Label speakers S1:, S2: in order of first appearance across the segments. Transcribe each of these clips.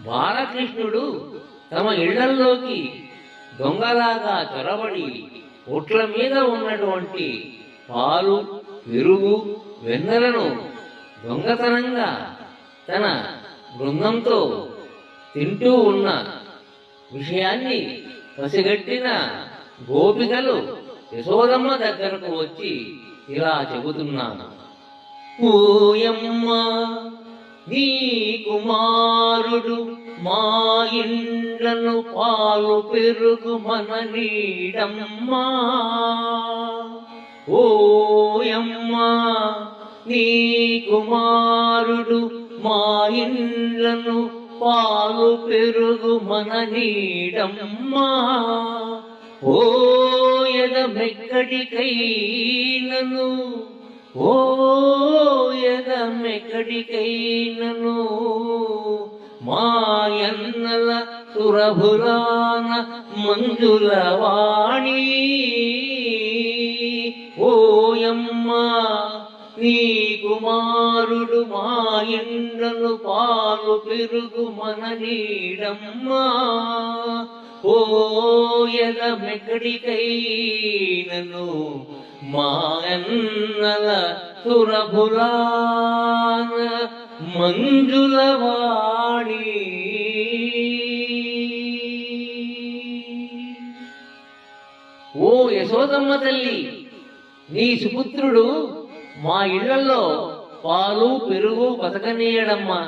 S1: బాలకృష్ణుడు తమ ఇళ్లల్లోకి దొంగలాగా చొరబడి ఒట్ల మీద ఉన్నటువంటి పాలు, పెరుగు, వెన్నెలను దొంగతనంగా తన బృందంతో తింటూ ఉన్న విషయాన్ని పసిగట్టిన గోపికలు యశోదమ్మ దగ్గరకు వచ్చి ఇలా చెబుతున్నాను. ఓయమ్మ, నీ కుమారుడు మా ఇండ్లను పాలు పెరుగు మననీడమ్మా. ఓయమ్మ, నీ కుమారుడు మా ఇండ్లను పాలు పెరుగు మననీడమ్మా. ఓయదమెక్కడికైనను, ఓయదమెక్కడికైనను మాయన్నల సురభురాన మంజులవాణి. ఓయమ్మ, నీ కుమారుడు మా ఇండ్లను పాలు పెరుగు మననీడమ్మా. ఓయదమెక్కడికైనను మాయన్నల సురభురాన మంజులవాణి. ఓ యశోదమ్మ తల్లి, నీ సుపుత్రుడు మా ఇళ్లలో పాలు పెరుగు బతకనీయడమ్మా.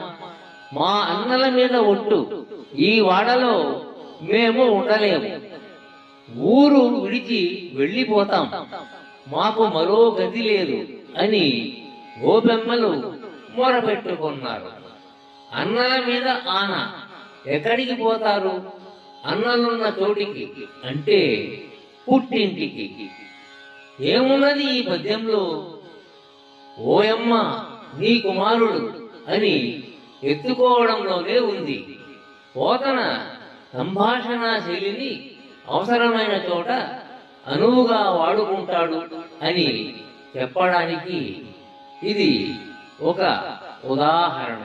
S1: మా అన్నల మీద ఒట్టు, ఈ వాడలో మేము ఉండలేము, ఊరు విడిచి వెళ్ళిపోతాం, మాకు మరో గతి లేదు అని గోపెమ్మలు మొరపెట్టుకున్నారు. అన్నల మీద ఆన, ఎక్కడికి పోతారు? అన్నలున్న చోటికి, అంటే పుట్టింటికి. ఏమున్నది ఈ పద్యంలో? ఓయమ్మ, నీ కుమారుడు అని ఎత్తుకోవడంలోనే ఉంది. పోతన సంభాషణా శైలిని అవసరమైన చోట అనువుగా వాడుకుంటాడు అని చెప్పడానికి ఇది ఒక ఉదాహరణ.